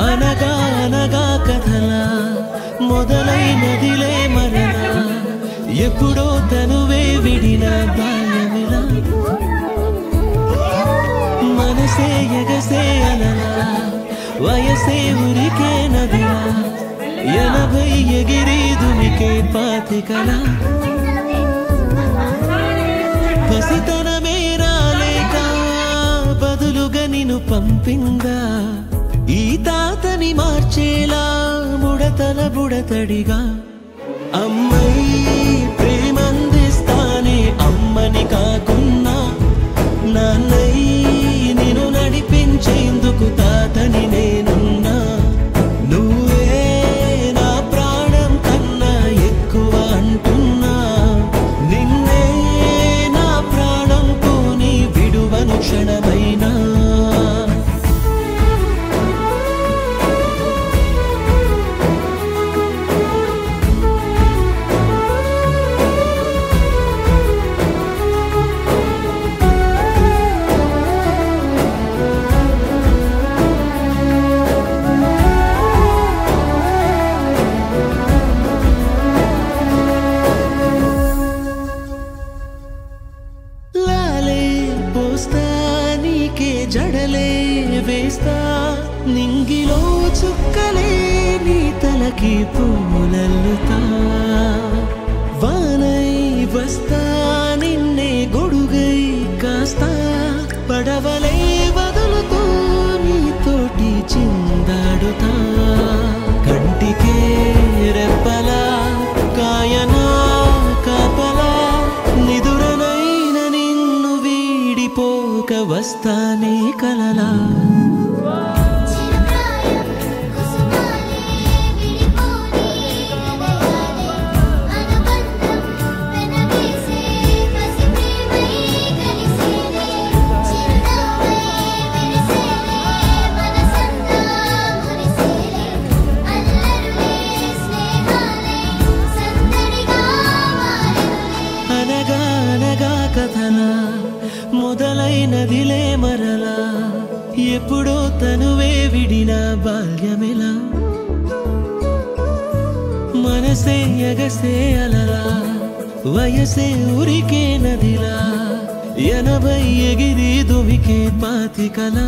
అనగా అనగా కథలా మొదలైనదిలే మరలా ఎప్పుడో తనువే విడిన బాల్యమిలా మనసే ఎగసే అలలా వయసే ఉరికే నదిలా 80 ఎగిరి దుమికే పాతికలా పసితనమే రాలేక బదులుగా నిన్ను పంపిందా ఈ తాతని మార్చేలా ముడతల బుడతడిగా అమ్మై ప్రేమందిస్తానే అమ్మని కాకున్నా నాన్నై నిన్ను నడిపించేందుకు తాతని నేనున్నా నువ్వే నా ప్రాణం కన్నా ఎక్కువ అంటున్నా నిన్నే నా ప్రాణం పోని విడువను క్షణమైనా జడలే వేస్తా నింగిలో చుక్కలే నీ తలకి పూలల్లుతా వానై వస్తా నిన్నే గొడుగై కాస్తా పడవలే వదులుతూ నీతోటి చిందాడుతా కంటికే రెప్పలా కాయనా కాపలా నిదురనైన నిన్ను వీడిపోక వస్తానే కలలా అనగా అనగా కథలా మొదలైనదిలే మరలా ఎప్పుడో తనువే విడిన బాల్యమిలా మనసే ఎగసే అలలా వయసే ఉరికే నదిలా 80 ఎగిరి దుమికే పాతికలా